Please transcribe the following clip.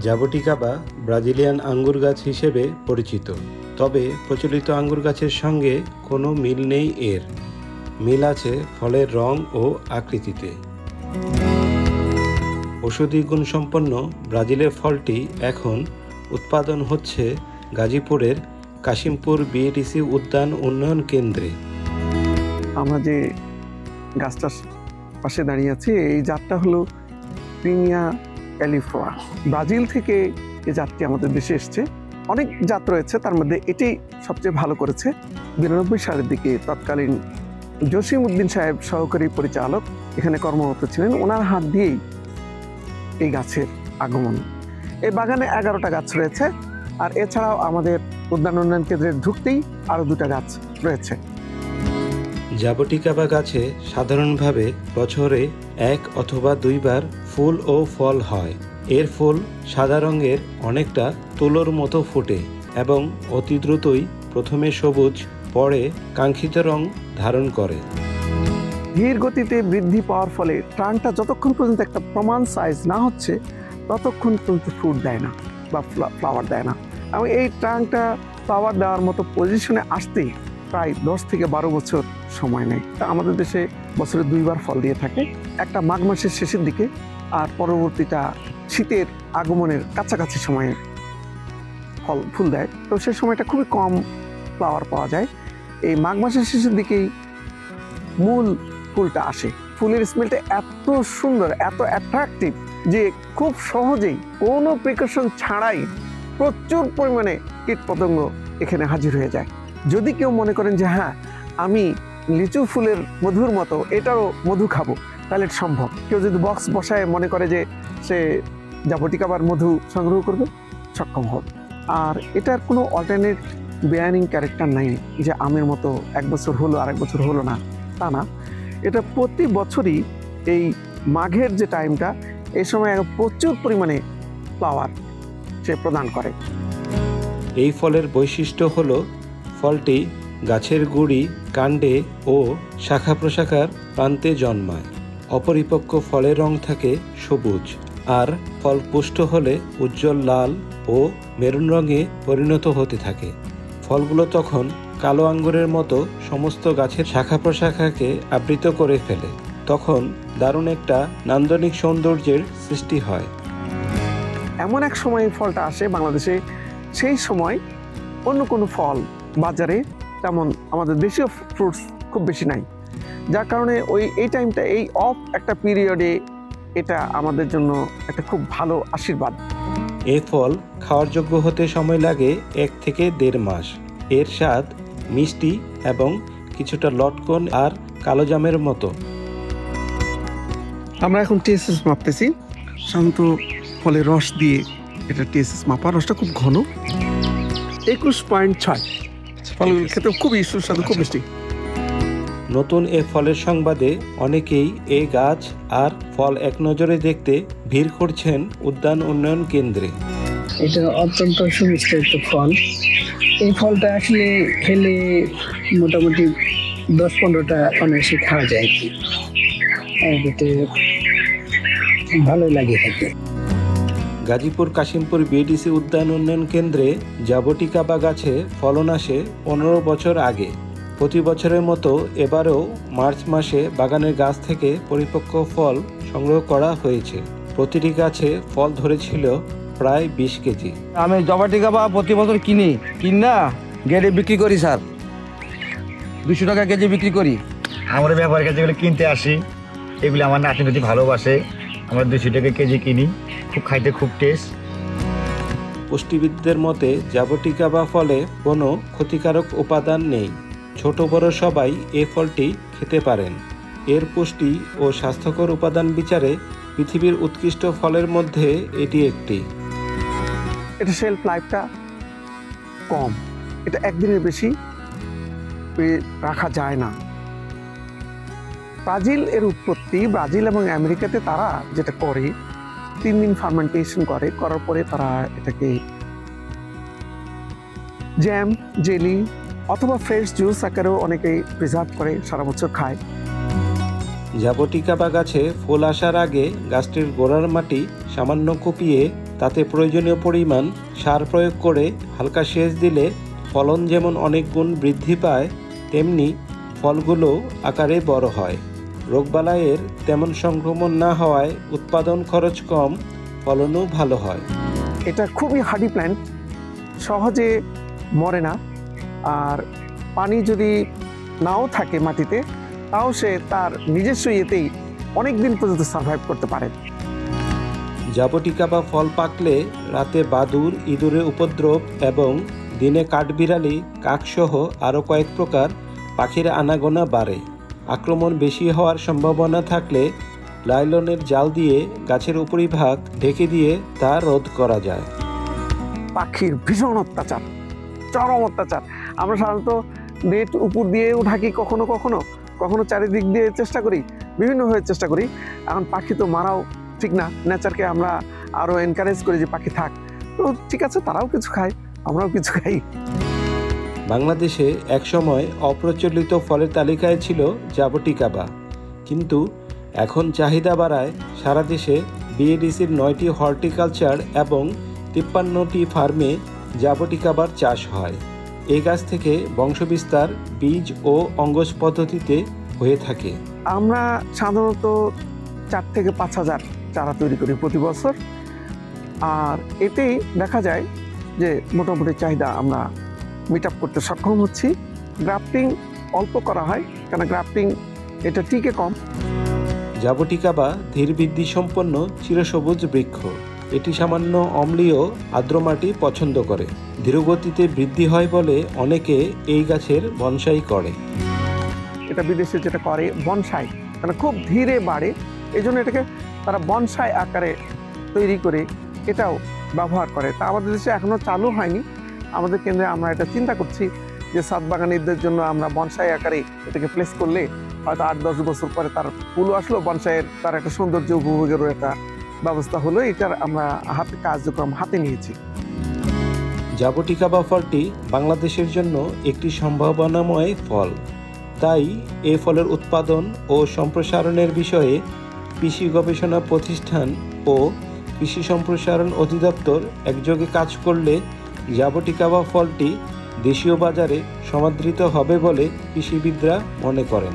জাবুটিকাবা Brazilian আঙ্গুর গাছ হিসেবে পরিচিত, তবে প্রচলিত আঙ্গুর গাছের সঙ্গে কোনো মিল নেই এর। মিল আছে ফলের রং ও আকৃতিতে। ঔষধি গুণসম্পন্ন ব্রাজিলের ফলটি এখন উৎপাদন হচ্ছে গাজীপুরের কাশিমপুর BADC উদ্যান উন্নয়ন কেন্দ্রে। আমরা যে গাছটার পাশে দাঁড়িয়ে আছি এই জাতটা হলো প্রিমিয়া ক্যালিফোরা। ব্রাজিল থেকে এই জাতটি আমাদের দেশে এসছে। অনেক জাত রয়েছে, তার মধ্যে এটি সবচেয়ে ভালো করেছে। 92 সালের দিকে তৎকালীন জসিমউদ্দিন সাহেব সহকারী পরিচালক এখানে কর্মরত ছিলেন, ওনার হাত দিয়েই এই গাছের আগমন। এই বাগানে 11টা গাছ রয়েছে, আর এছাড়াও আমাদের উদ্যান উন্নয়ন কেন্দ্রের ঢুকতেই আরও 2টা গাছ রয়েছে। জাবুটিকাবা গাছে সাধারণভাবে বছরে 1 অথবা 2 বার ফুল ও ফল হয়। এর ফুল সাদা রঙের, অনেকটা তুলোর মতো ফোটে এবং অতি দ্রুতই প্রথমে সবুজ, পরে কাঙ্ক্ষিত রং ধারণ করে। ধীর গতিতে বৃদ্ধি পাওয়ার ফলে ট্রাঙ্কটা যতক্ষণ পর্যন্ত একটা প্রমাণ সাইজ না হচ্ছে ততক্ষণ পর্যন্ত ফ্রুট দেয় না বা ফ্লাওয়ার দেয় না। এবং এই ট্রাঙ্কটা ফ্লাওয়ার দেওয়ার মতো পজিশনে আসতেই প্রায় 10 থেকে 12 বছর সময় নেয়। তা আমাদের দেশে বছরে 2 বার ফল দিয়ে থাকে, একটা মাঘ মাসের শেষের দিকে আর পরবর্তীটা শীতের আগমনের কাছাকাছি সময়ে ফুল দেয়। তো সেই সময়টা খুবই কম ফ্লাওয়ার পাওয়া যায়। এই মাঘ মাসের শেষের দিকেই মূল ফুলটা আসে। ফুলের স্মেলটা এত সুন্দর, এত অ্যাট্রাকটিভ যে খুব সহজেই কোনো প্রিকশন ছাড়াই প্রচুর পরিমাণে কীটপতঙ্গ এখানে হাজির হয়ে যায়। যদি কেউ মনে করেন যে হ্যাঁ আমি লিচু ফুলের মধুর মতো এটারও মধু খাবো, তাহলে এটা সম্ভব। কেউ যদি বক্স বসায় মনে করে যে সে জাবুটিকাবার মধু সংগ্রহ করবে, সক্ষম হবে। আর এটার কোনো অল্টারনেট বেয়ারিং ক্যারেক্টার নাই যে আমের মতো 1 বছর হলো আর 1 বছর হলো না, তা না। এটা প্রতি বছরই এই মাঘের যে টাইমটা, এই সময় প্রচুর পরিমাণে ফ্লাওয়ার সে প্রদান করে। এই ফলের বৈশিষ্ট্য হলো ফলটি গাছের গুঁড়ি, কাণ্ডে ও শাখা প্রশাখার প্রান্তে জন্মায়। অপরিপক্ক ফলের রং থাকে সবুজ, আর ফল পুষ্ট হলে উজ্জ্বল লাল ও মেরুন রঙে পরিণত হতে থাকে। ফলগুলো তখন কালো আঙ্গুরের মতো সমস্ত গাছের শাখা প্রশাখাকে আবৃত করে ফেলে। তখন দারুণ একটা নান্দনিক সৌন্দর্যের সৃষ্টি হয়। এমন এক সময় ফলটা আসে বাংলাদেশে, সেই সময় অন্য কোনো ফল বাজারে তেমন আমাদের দেশীয় ফ্রুটস খুব বেশি নাই, যার কারণে এই টাইমটা, এই অফ একটা পিরিয়ডে এটা আমাদের জন্য একটা খুব ভালো আশীর্বাদ। এই ফল খাওয়ার যোগ্য হতে সময় লাগে 1 থেকে 1.5 মাস। এর স্বাদ মিষ্টি এবং কিছুটা লটকন আর কালো জামের মতো। আমরা এখন টিএসএস মাপতেছি। শান্ত ফলের রস দিয়ে এটা টিএসএস মাপা। রসটা খুব ঘন, 21.6। ফলগুলো খেতে খুবই সুস্বাদু, খুব মিষ্টি। নতুন এ ফলের সংবাদে অনেকেই এই গাছ আর ফল এক নজরে দেখতে ভিড় করছেন উদ্যান উন্নয়ন কেন্দ্রে। এটা অত্যন্ত সুমিষ্ট একটা ফল। এই ফলটা আসলে খেলে মোটামুটি 10-15টা অনায়াসে খাওয়া যায়। এতে ভালোই লাগে খেতে। গাজীপুর কাশিমপুর BADC উদ্যান উন্নয়ন কেন্দ্রে জাবুটিকাবা গাছে ফলন আসে 15 বছর আগে। প্রতি বছরের মতো এবারেও মার্চ মাসে বাগানের গাছ থেকে পরিপক্ক ফল সংগ্রহ করা হয়েছে। প্রতিটি গাছে ফল ধরেছিল প্রায় 20 কেজি। আমি জাবুটিকাবা প্রতি বছর কিনা গেটে বিক্রি করি স্যার, 200 টাকা কেজি বিক্রি করি। আমরা ব্যাপারের কাছে যেগুলো কিনতে আসি, এগুলো আমার নাতি নাতি ভালোবাসে। আমরা 200 টাকা কেজি কিনি, খুব খাইতে খুব টেস্ট। পুষ্টিবিদদের মতে জাবুটিকাবা ফলে কোনো ক্ষতিকারক উপাদান নেই। ছোট বড় সবাই এ ফলটি খেতে পারেন। এর পুষ্টি ও স্বাস্থ্যকর উপাদান বিচারে পৃথিবীর উৎকৃষ্ট ফলের মধ্যে এটি একটি। এটা শেলফ লাইফটা কম, এটা একদিনের বেশি রাখা যায় না। ব্রাজিল এর উৎপত্তি, ব্রাজিল এবং আমেরিকাতে তারা যেটা করে 3 দিন ফার্মেন্টেশন করার পরে তারা এটাকে জ্যাম, জেলি অথবা ফ্রেশ জুস আকারেও অনেকেই প্রিজার্ভ করে সারা বছর খায়। জাবুটিকাবা গাছে ফুল আসার আগে গাছটির গোড়ার মাটি সামান্য কুপিয়ে তাতে প্রয়োজনীয় পরিমাণ সার প্রয়োগ করে হালকা সেচ দিলে ফলন যেমন অনেক গুণ বৃদ্ধি পায়, তেমনি ফলগুলো আকারে বড় হয়। রোগবালাইয়ের তেমন সংক্রমণ না হওয়ায় উৎপাদন খরচ কম, ফলনও ভালো হয়। এটা খুবই হার্ডি প্ল্যান্ট, সহজে মরে না, আর পানি যদি নাও থাকে মাটিতে তাও সে তার নিজস্ব ইয়েতেই অনেক দিন পর্যন্ত সার্ভাইভ করতে পারে। জাবুটিকাবা ফল পাকলে রাতে বাদুড়, ইঁদুরের উপদ্রব এবং দিনে কাঠবিড়ালি, কাকসহ আরও কয়েক প্রকার পাখির আনাগোনা বাড়ে। আক্রমণ বেশি হওয়ার সম্ভাবনা থাকলে লাইলনের জাল দিয়ে গাছের উপরিভাগ ঢেকে দিয়ে তা রোধ করা যায়। পাখির ভীষণ অত্যাচার, চরম অত্যাচার। আমরা সাধারণত নেট উপর দিয়েও ঢাকি, কখনো কখনো কখনো চারিদিক দিয়ে চেষ্টা করি, বিভিন্নভাবে চেষ্টা করি। এখন পাখি তো মারাও ঠিক না, নেচারকে আমরা আরও এনকারেজ করি যে পাখি থাক, তো ঠিক আছে, তারাও কিছু খায়, আমরাও কিছু খাই। বাংলাদেশে একসময় অপ্রচলিত ফলের তালিকায় ছিল জাবুটিকাবা, কিন্তু এখন চাহিদা বাড়ায় সারা দেশে BADCর 9টি হর্টিকালচার এবং 53টি ফার্মে জাবুটিকাবার চাষ হয়। এই গাছ থেকে বংশবিস্তার বীজ ও অঙ্গজ পদ্ধতিতে হয়ে থাকে। আমরা সাধারণত 4 থেকে 5 হাজার চারা তৈরি করি প্রতি বছর, আর এতেই দেখা যায় যে মোটামুটি চাহিদা আমরা মিট আপ করতে সক্ষম হচ্ছি। গ্রাফটিং অল্প করা হয়, কারণ গ্রাফটিং এটা টিকে কম। জাবুটিকাবা ধীর বৃদ্ধি সম্পন্ন চিরসবুজ বৃক্ষ। এটি সামান্য অম্লীয় আর্দ্র মাটি পছন্দ করে। ধীরগতিতে বৃদ্ধি হয় বলে অনেকে এই গাছের বনসাই করে। এটা বিদেশে যেটা করে বনসাই, মানে খুব ধীরে বাড়ে, এই জন্য এটাকে তারা বনসাই আকারে তৈরি করে এটাও ব্যবহার করে। তা আমাদের দেশে এখনও চালু হয়নি। আমাদের কেন্দ্রে আমরা এটা চিন্তা করছি যে ছাদ বাগানীদের জন্য আমরা বনসাই আকারে এটাকে প্লেস করলে হয়তো 8-10 বছর পরে তার ফুলও আসলো, বনসাইয়ের তার একটা সৌন্দর্য উপভোগেরও একটা ব্যবস্থা হলো। এটার আমরা কার্যক্রম হাতে নিয়েছি। জাবুটিকাবা ফলটি বাংলাদেশের জন্য একটি সম্ভাবনাময় ফল, তাই এই ফলের উৎপাদন ও সম্প্রসারণের বিষয়ে কৃষি গবেষণা প্রতিষ্ঠান ও কৃষি সম্প্রসারণ অধিদপ্তর একযোগে কাজ করলে জাবুটিকাবা ফলটি দেশীয় বাজারে সমাদৃত হবে বলে কৃষিবিদরা মনে করেন।